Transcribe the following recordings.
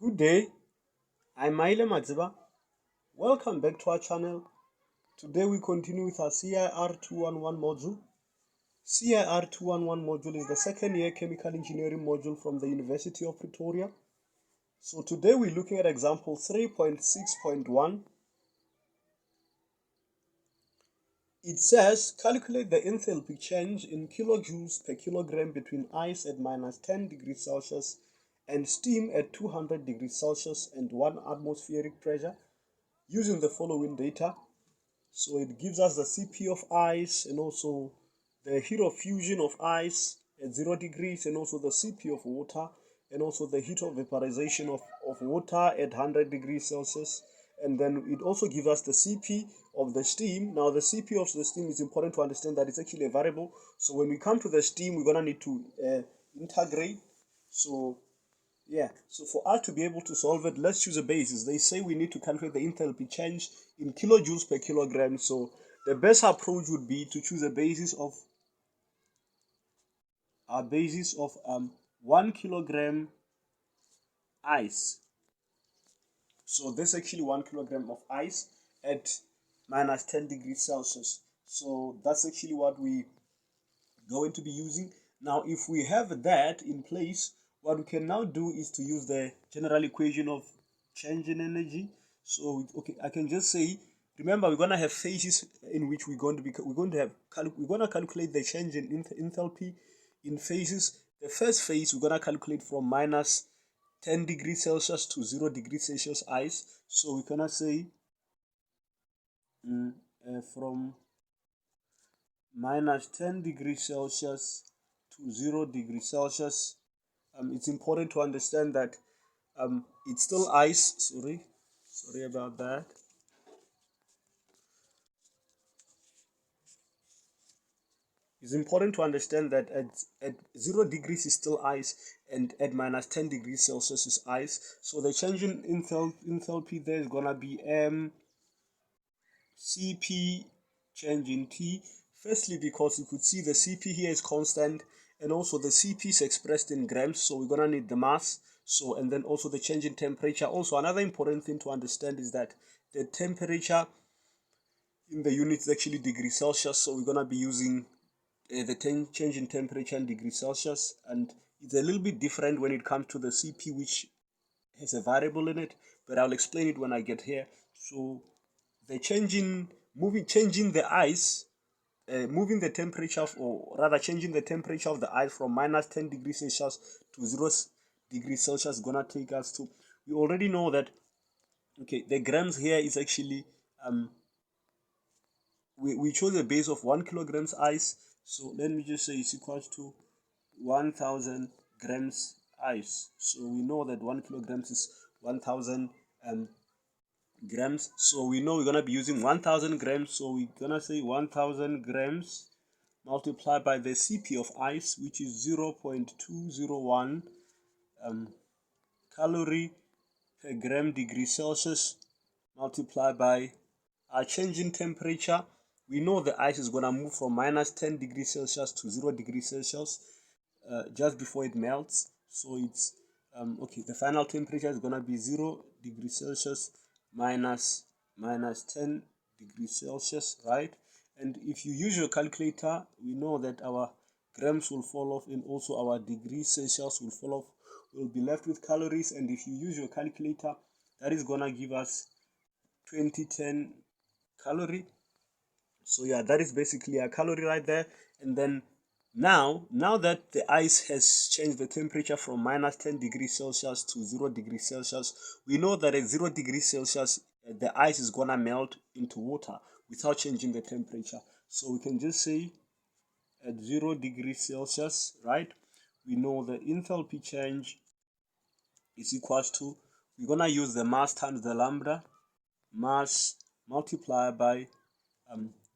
Good day, I'm Maile Madziba. Welcome back to our channel. Today we continue with our CIR 211 module. CIR 211 module is the second year chemical engineering module from the University of Pretoria. So today we're looking at example 3.6.1. It says calculate the enthalpy change in kilojoules per kilogram between ice at minus 10 degrees Celsius and steam at 200 degrees Celsius and 1 atmospheric pressure using the following data. So it gives us the CP of ice and also the heat of fusion of ice at 0 degrees and also the CP of water and also the heat of vaporization of water at 100 degrees Celsius. And then it also gives us the CP of the steam. Now the CP of the steam is important to understand that it's actually a variable. So when we come to the steam, we're going to need to integrate. So for us to be able to solve it, let's choose a basis. They say we need to calculate the enthalpy change in kilojoules per kilogram. So the best approach would be to choose a basis of 1 kilogram ice. So this is actually 1 kilogram of ice at minus 10 degrees Celsius. So that's actually what we going to be using. Now, if we have that in place, what we can now do is to use the general equation of change in energy. So, okay, I can just say, remember, we're gonna have phases in which we're going to calculate the change in enthalpy in phases. The first phase we're gonna calculate from minus 10 degrees Celsius to 0 degrees Celsius ice. So we cannot say from minus 10 degrees Celsius to 0 degrees Celsius. It's important to understand that it's still ice. Sorry about that. It's important to understand that at 0 degrees is still ice and at minus 10 degrees Celsius is ice. So the change in enthalpy there is going to be Cp change in T. Firstly, because you could see the Cp here is constant and also the Cp is expressed in grams. So we're going to need the mass. So, and then also the change in temperature. Also, another important thing to understand is that the temperature in the unit is actually degrees Celsius. So we're going to be using the change in temperature in degrees Celsius, and it's a little bit different when it comes to the CP, which has a variable in it, but I'll explain it when I get here. So the changing the ice, moving the temperature, or rather changing the temperature of the ice from minus 10 degrees Celsius to 0 degrees Celsius is gonna take us to, we already know that, okay, the grams here is actually we chose a base of 1 kilograms ice. So let me just say it's equals to 1000 grams ice. So we know that 1 kilograms is 1000 grams. So we know we're going to be using 1000 grams. So we're going to say 1000 grams multiplied by the Cp of ice, which is 0.201 calorie per gram degree Celsius, multiplied by our change in temperature. We know the ice is going to move from minus 10 degrees Celsius to 0 degrees Celsius just before it melts. So it's okay, the final temperature is going to be 0 degrees Celsius minus 10 degrees Celsius, right? And if you use your calculator, we know that our grams will fall off and also our degrees Celsius will fall off. We'll be left with calories, and if you use your calculator, that is going to give us 2010 calorie. So yeah, that is basically a calorie right there. And then now that the ice has changed the temperature from minus 10 degrees Celsius to 0 degrees Celsius, we know that at 0 degrees Celsius the ice is gonna melt into water without changing the temperature. So we can just say at 0 degrees Celsius, right, we know the enthalpy change is equals to, we're gonna use the mass times the lambda, mass multiplied by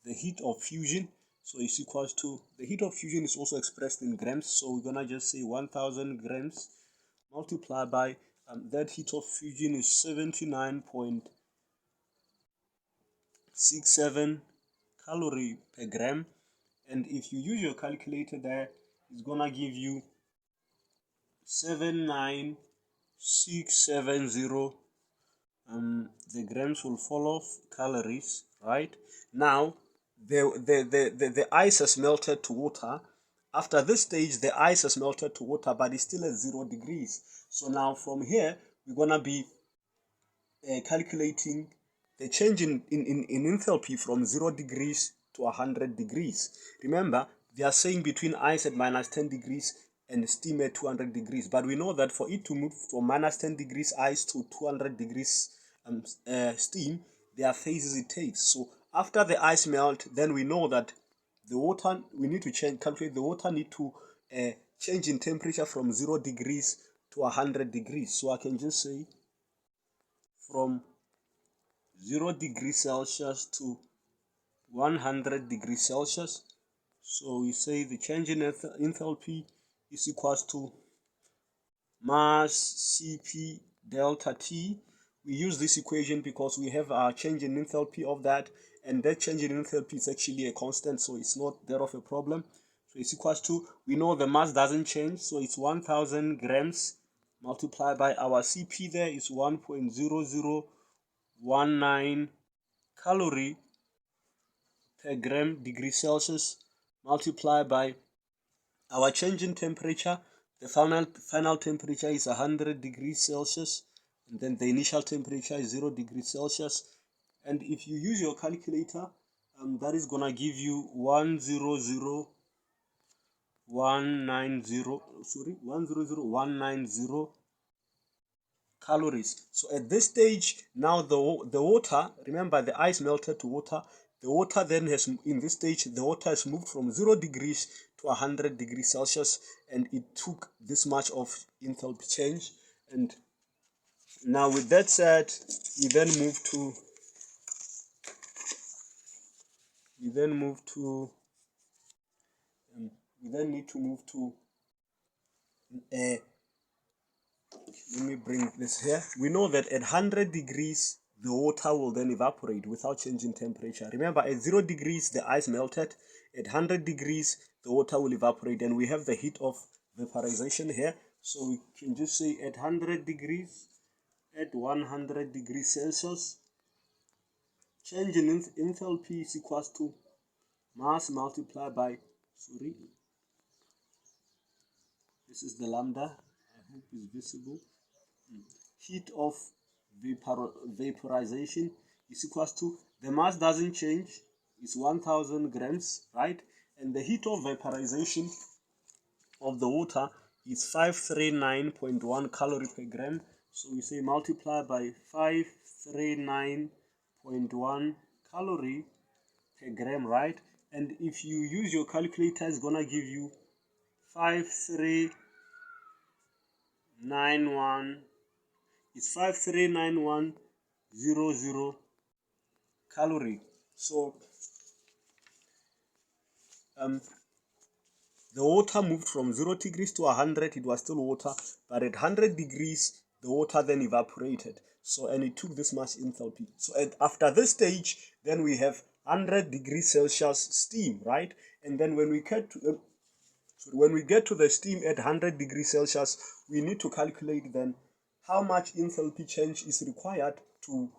the heat of fusion. So it's equals to, the heat of fusion is also expressed in grams. So we're gonna just say 1000 grams multiplied by that heat of fusion is 79.67 calorie per gram. And if you use your calculator there, it's gonna give you 670. The grams will fall off, calories, right? Now the ice has melted to water. After this stage, the ice has melted to water, but it's still at 0 degrees. So now from here, we're gonna be calculating the change in enthalpy from 0 degrees to 100 degrees. Remember, they are saying between ice at minus 10 degrees and steam at 200 degrees. But we know that for it to move from minus 10 degrees ice to 200 degrees steam, there are phases it takes. So after the ice melt, then we know that the water, we need to calculate the water need to change in temperature from 0 degrees to 100 degrees. So I can just say from 0 degrees Celsius to 100 degrees Celsius. So we say the change in enthalpy is equals to mass Cp delta T. We use this equation because we have a change in enthalpy of that, and that change in enthalpy is actually a constant, so it's not that of a problem. So it's equals to, we know the mass doesn't change, so it's 1000 grams multiplied by our Cp there is 1.0019 calorie per gram degree Celsius multiplied by our change in temperature. The final temperature is 100 degrees Celsius, and then the initial temperature is 0 degrees Celsius. And if you use your calculator, that is gonna give you 100,190 calories. So at this stage, now the water, remember the ice melted to water. The water then has, in this stage, the water has moved from 0 degrees to 100 degrees Celsius, and it took this much of enthalpy change. And now with that said, we then need to move to let me bring this here. We know that at 100 degrees, the water will then evaporate without changing temperature. Remember, at 0 degrees, the ice melted. At 100 degrees, the water will evaporate. And we have the heat of vaporization here. So we can just say at 100 degrees, at 100 degrees Celsius, change in enthalpy is equals to mass multiplied by, this is the lambda. I hope it's visible. Heat of vaporization is equals to, the mass doesn't change, it's 1000 grams, right? And the heat of vaporization of the water is 539.1 calorie per gram. So we say multiply by 539.1 calorie per gram, right? And if you use your calculator, it's gonna give you 5391, it's 539100 calorie. So the water moved from 0 degrees to 100. It was still water, but at 100 degrees the water then evaporated, so, and it took this much enthalpy. So after this stage, then we have 100 degrees Celsius steam, right? And then when we get to the steam at 100 degrees Celsius, we need to calculate then how much enthalpy change is required to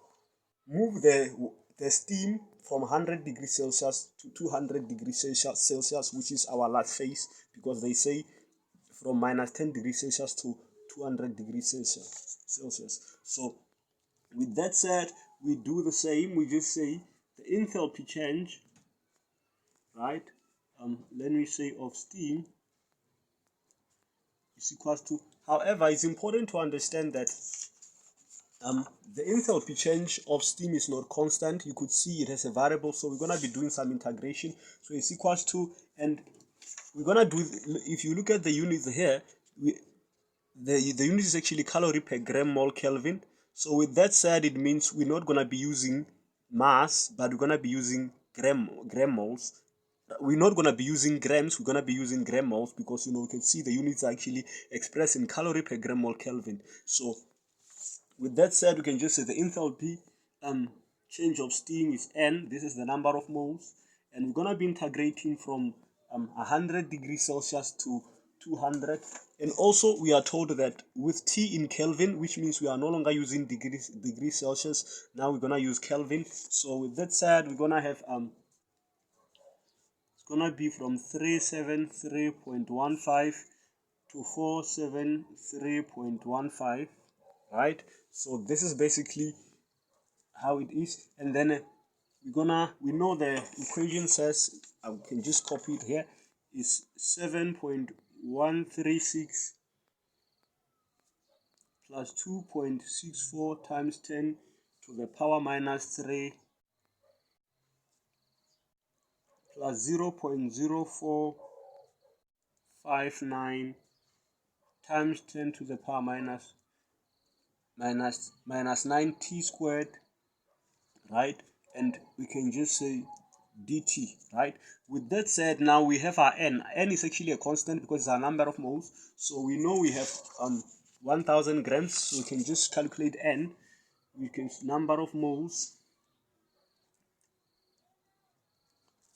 move the steam from 100 degrees Celsius to 200 degrees Celsius, which is our last phase, because they say from minus 10 degrees Celsius to 200 degrees Celsius. So with that said, we do the same. We just say the enthalpy change, right? Let me say of steam is equals to, however, it's important to understand that the enthalpy change of steam is not constant. You could see it has a variable, so we're going to be doing some integration. So it's equals to, and we're going to do, if you look at the units here, the unit is actually calorie per gram mole Kelvin. So with that said, it means we're not going to be using mass, but we're going to be using gram moles. We're not going to be using grams, we're going to be using gram moles, because you can see the units are actually expressed in calorie per gram mole Kelvin. So with that said, we can just say the enthalpy change of steam is N. This is the number of moles, and we're going to be integrating from 100 degrees Celsius to 200. And also we are told that with T in Kelvin, which means we are no longer using degrees Celsius, now we're gonna use Kelvin. So with that said, we're gonna have it's gonna be from 373.15 to 473.15, right? So this is basically how it is. And then we know the equation says, I can just copy it here, is 7.136 plus 2.64 times 10 to the power minus 3 plus 0.0459 times 10 to the power minus 9t squared, right? And we can just say dt, right? With that said, now we have our n. N is actually a constant because it's our number of moles. So we know we have 1000 grams, so we can just calculate n. We can number of moles.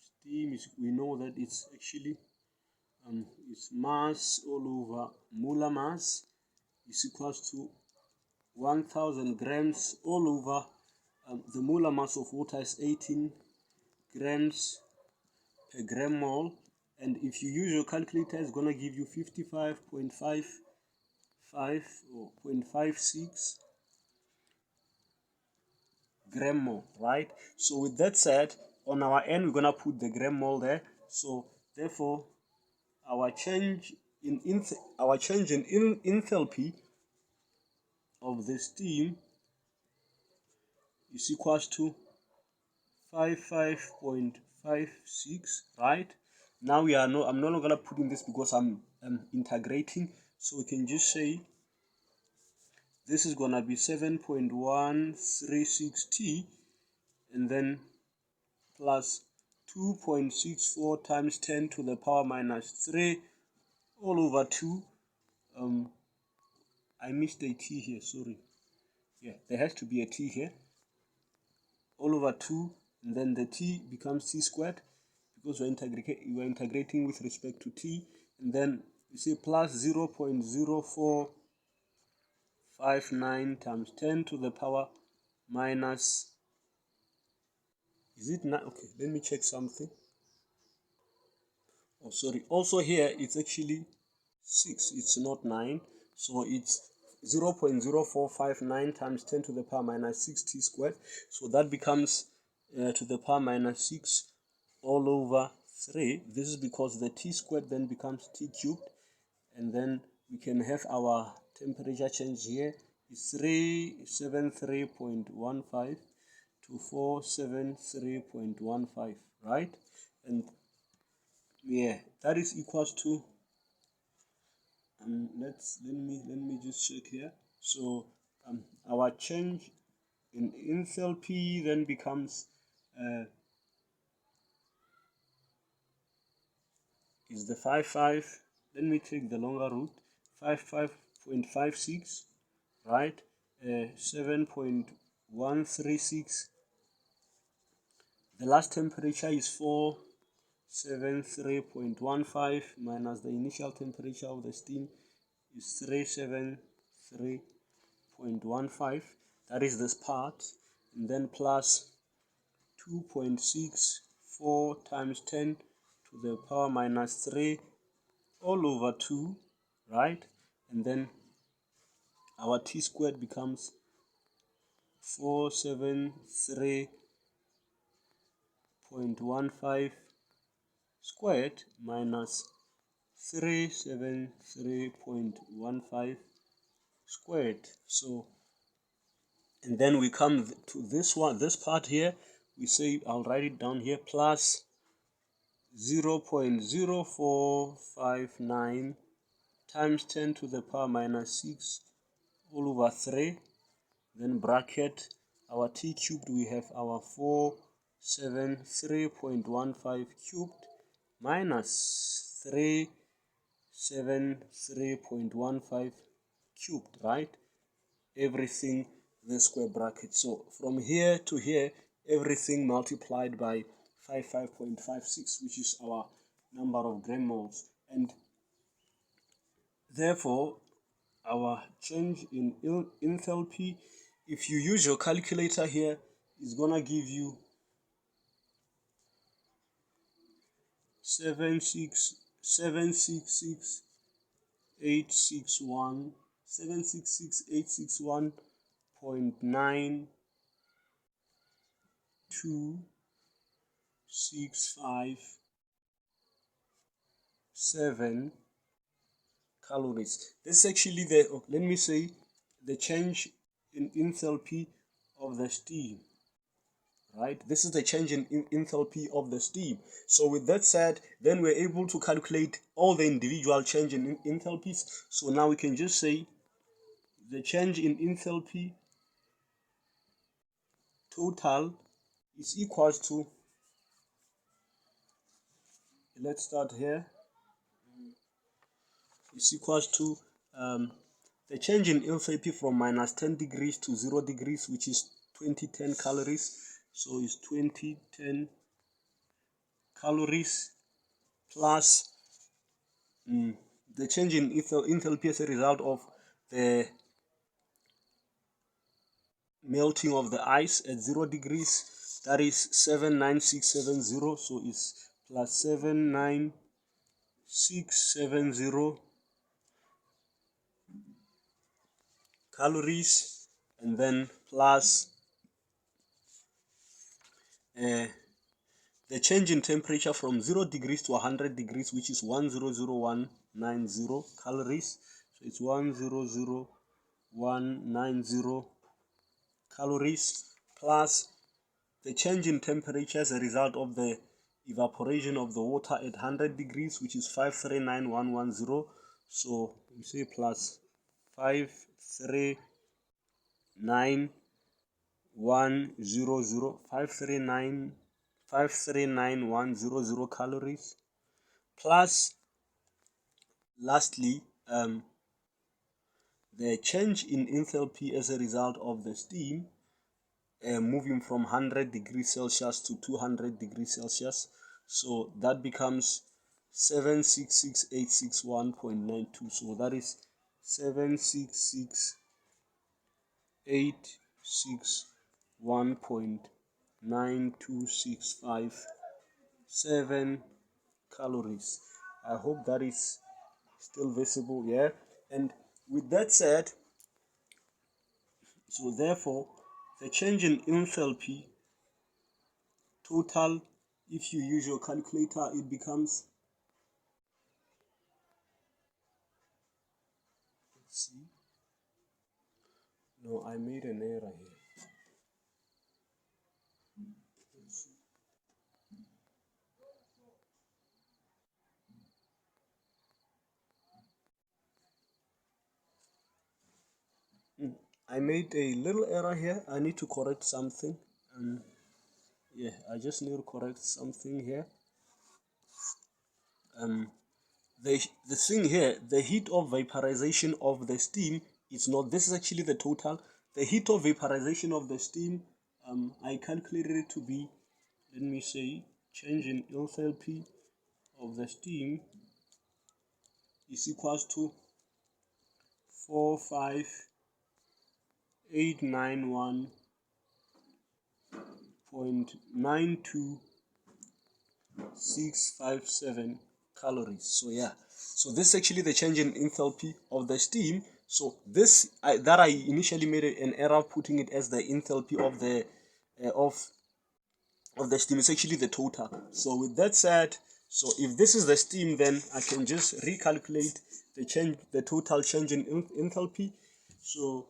Steam is, we know that it's actually it's mass all over molar mass is equals to 1000 grams all over the molar mass of water is 18 grams per gram mole, and if you use your calculator, it's gonna give you 55.55 or 0.56 gram mole, right? So with that said, on our end, we're gonna put the gram mole there. So therefore, our change in enthalpy of the steam is equals to 55.56, right? Now I'm no longer gonna put in this because I'm integrating, so we can just say this is gonna be 7.136t and then plus 2.64 times 10 to the power minus 3 all over 2. I missed a t here, sorry. Yeah, there has to be a t here. All over 2, and then the t becomes t squared because we're integrating with respect to t, and then you see plus 0.0459 times 10 to the power minus, is it not? Okay, let me check something. Oh, sorry. Also here, it's actually 6. It's not 9. So it's 0.0459 times 10 to the power minus 6t squared. So that becomes to the power minus 6 all over 3. This is because the t squared then becomes t cubed. And then we can have our temperature change here. It's 373.15 to 473.15, right? And yeah, that is equals to let me just check here. So our change in enthalpy then becomes is the 55. Let me take the longer route. 55.56, right? 7.136. The last temperature is 473.15 minus the initial temperature of the steam is 373.15. That is this part, and then plus 2.64 times 10 to the power minus 3 all over 2, right? And then our t squared becomes 473.15 squared minus 373.15 squared. So, and then we come to this one, this part here, we say, I'll write it down here, plus 0.0459 times 10 to the power minus 6 all over 3, then bracket our t cubed, we have our 473.15 cubed minus 373.15 cubed, right? Everything the square bracket. So from here to here, everything multiplied by 55.56, which is our number of gram moles. And Therefore, our change in enthalpy, if you use your calculator here, is gonna give you 766,861.9265.7 calories. This is actually the, let me say, the change in enthalpy of the steam, right? This is the change in enthalpy of the steam. So with that said, then we're able to calculate all the individual change in enthalpies. So now we can just say the change in enthalpy total is equals to, let's start here, is equals to the change in enthalpy from minus 10 degrees to 0 degrees, which is 2010 calories. So it's 2010 calories plus the change in enthalpy as a result of the melting of the ice at 0 degrees. That is 79670. So it's plus 79670 calories, and then plus the change in temperature from 0 degrees to 100 degrees, which is 100190 calories. So it's 100190 calories plus the change in temperature as a result of the evaporation of the water at 100 degrees, which is 539110. So we say plus 539,100, 539,100 calories plus lastly the change in enthalpy as a result of the steam moving from 100 degrees Celsius to 200 degrees Celsius. So that becomes 766,861.92. So that is 766,861.9265.7 calories. I hope that is still visible, yeah. And with that said, so therefore the change in enthalpy total, if you use your calculator, it becomes, let's see, no, I made an error here. I made a little error here. I need to correct something. Yeah, I just need to correct something here. The thing here, the heat of vaporization of the steam is not, this is actually the total. The heat of vaporization of the steam, I calculated it to be, let me say, change in enthalpy of the steam is equals to 45891.92657 calories. So yeah, so this is actually the change in enthalpy of the steam. So this that I initially made an error putting it as the enthalpy of the of the steam is actually the total. So with that said, so if this is the steam, then I can just recalculate the total change in enthalpy. So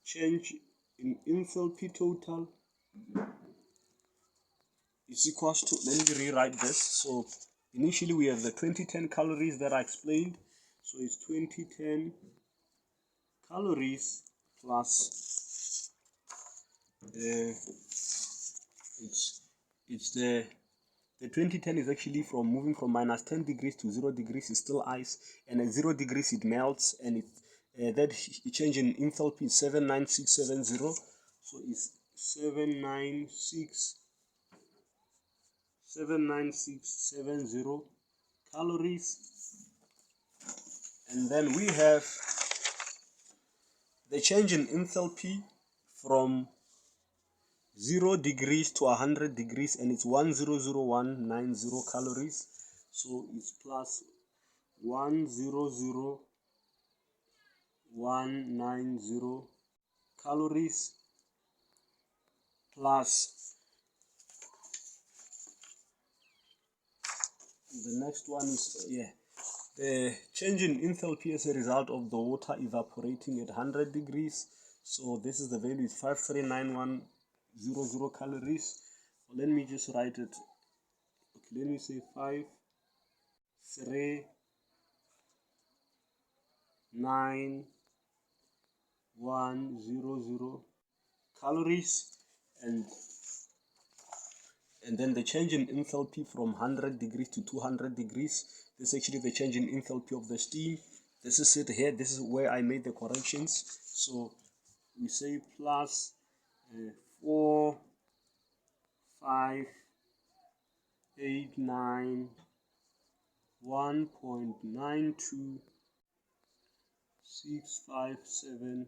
change in enthalpy total is equals to, let me rewrite this. So initially we have the 2010 calories that I explained. So it's 2010 calories plus it's the 2010 is actually from moving from minus 10 degrees to 0 degrees is still ice, and at 0 degrees it melts, and it that change in enthalpy is 79670. So it's 79670 calories, And then we have the change in enthalpy from 0 degrees to 100 degrees, and it's 100190 calories. So it's plus 100190 calories plus the next one is the change in enthalpy as a result of the water evaporating at 100 degrees. So this is the value is 539100 calories. So let me just write it. Okay, let me say 539100 calories, and then the change in enthalpy from 100 degrees to 200 degrees. This is actually the change in enthalpy of the steam. This is it here. This is where I made the corrections. So we say plus 4, 5, 8, 9, 1.92657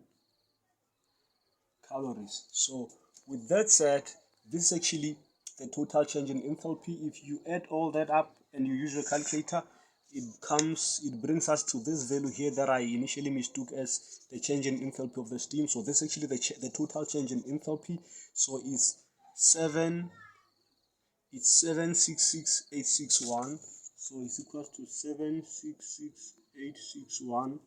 calories. So with that said, this is actually the total change in enthalpy. If you add all that up and you use your calculator, it brings us to this value here that I initially mistook as the change in enthalpy of the steam. So this is actually the total change in enthalpy. So it's 766,861. So it's equals to 766,861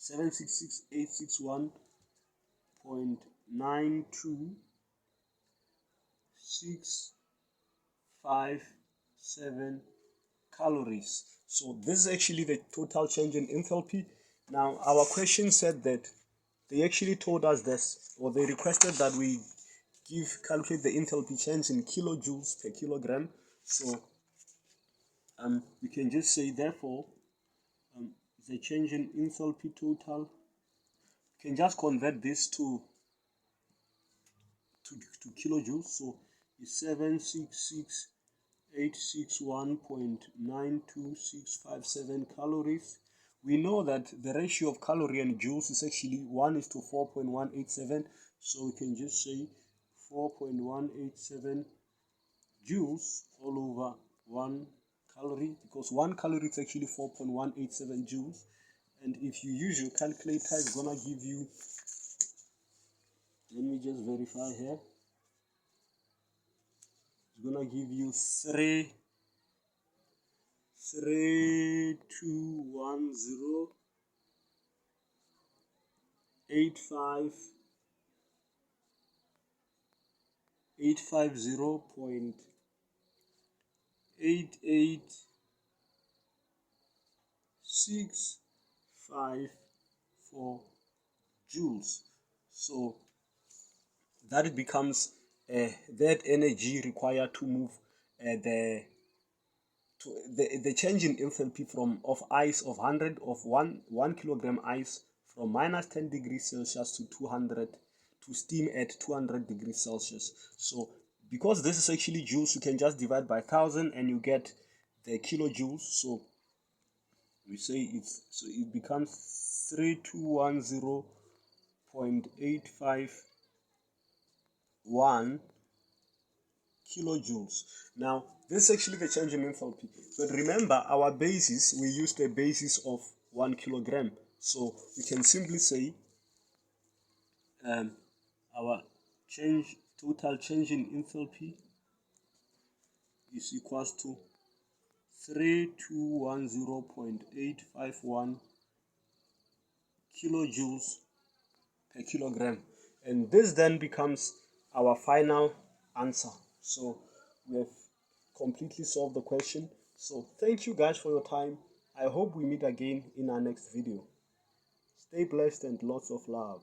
766,861.9267 calories. So this is actually the total change in enthalpy. Now our question said that they actually told us this, or they requested that we calculate the enthalpy change in kilojoules per kilogram. So we can just say therefore the change in enthalpy total, we can just convert this to kilojoules. So it's 766,861.92657 calories. We know that the ratio of calorie and joules is actually 1:4.187. So we can just say 4.187 joules all over 1 calorie, because 1 calorie is actually 4.187 joules. And if you use your calculator, it's gonna give you, let me just verify here, it's gonna give you 3,210,850.88654 joules. So that it becomes that energy required to move the change in enthalpy of ice of 1 kilogram ice from minus 10 degrees Celsius to 200 to steam at 200 degrees Celsius. So because this is actually joules, you can just divide by 1,000 and you get the kilojoules. So we say it becomes 3210.851 kilojoules. Now this is actually the change in enthalpy, but remember our basis, we used a basis of 1 kilogram. So we can simply say our total change in enthalpy is equals to 3210.851 kilojoules per kilogram, and this then becomes our final answer. So we have completely solved the question. So thank you guys for your time. I hope we meet again in our next video. Stay blessed and lots of love.